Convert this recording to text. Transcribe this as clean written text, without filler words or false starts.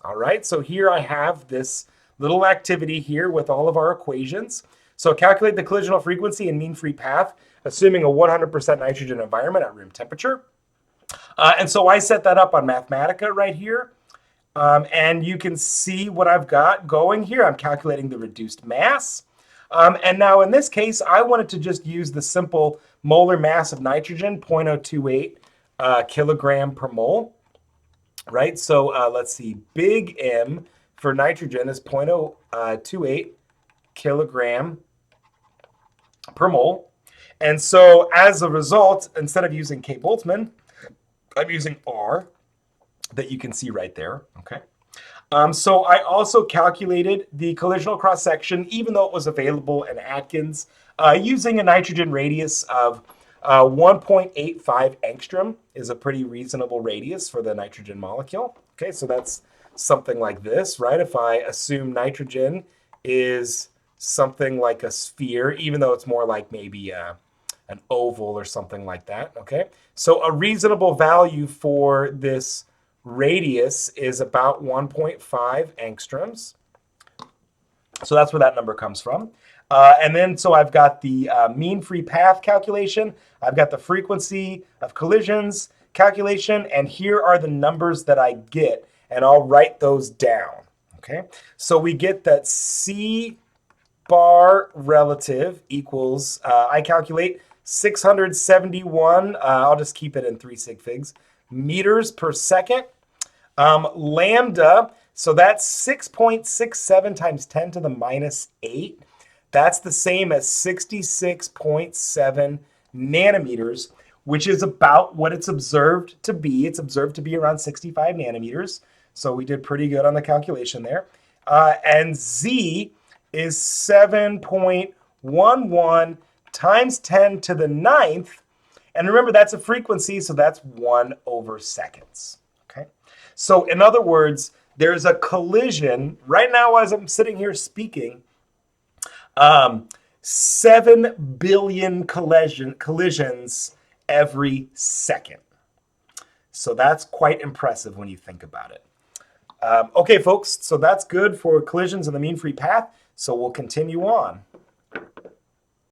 All right, so here I have this little activity here with all of our equations. So calculate the collisional frequency and mean free path, assuming a 100% nitrogen environment at room temperature. And so I set that up on Mathematica right here. And you can see what I've got going here. I'm calculating the reduced mass. And now in this case, I wanted to just use the simple molar mass of nitrogen, 0.028 kilogram per mole. Right, so let's see, big M for nitrogen is 0.028 kilogram per mole. And so as a result, instead of using K Boltzmann, I'm using R that you can see right there, okay? So I also calculated the collisional cross-section, even though it was available in Atkins, using a nitrogen radius of 1.85 angstrom is a pretty reasonable radius for the nitrogen molecule. Okay, so that's something like this, right? If I assume nitrogen is something like a sphere, even though it's more like maybe an oval or something like that, okay? So a reasonable value for this radius is about 1.5 angstroms. So that's where that number comes from. And then so I've got the mean free path calculation. I've got the frequency of collisions calculation. And here are the numbers that I get. And I'll write those down. Okay. So we get that C bar relative equals, I calculate 671, I'll just keep it in 3 sig figs, meters per second. Lambda, so that's 6.67 times 10 to the minus 8. That's the same as 66.7 nanometers, which is about what it's observed to be. It's observed to be around 65 nanometers. So we did pretty good on the calculation there. And Z is 7.11 times 10 to the 9th. And remember, that's a frequency, so that's 1 over seconds. Okay. So in other words, there's a collision right now as I'm sitting here speaking. 7 billion collisions every second. So that's quite impressive when you think about it. Okay, folks, so that's good for collisions in the mean free path. So we'll continue on.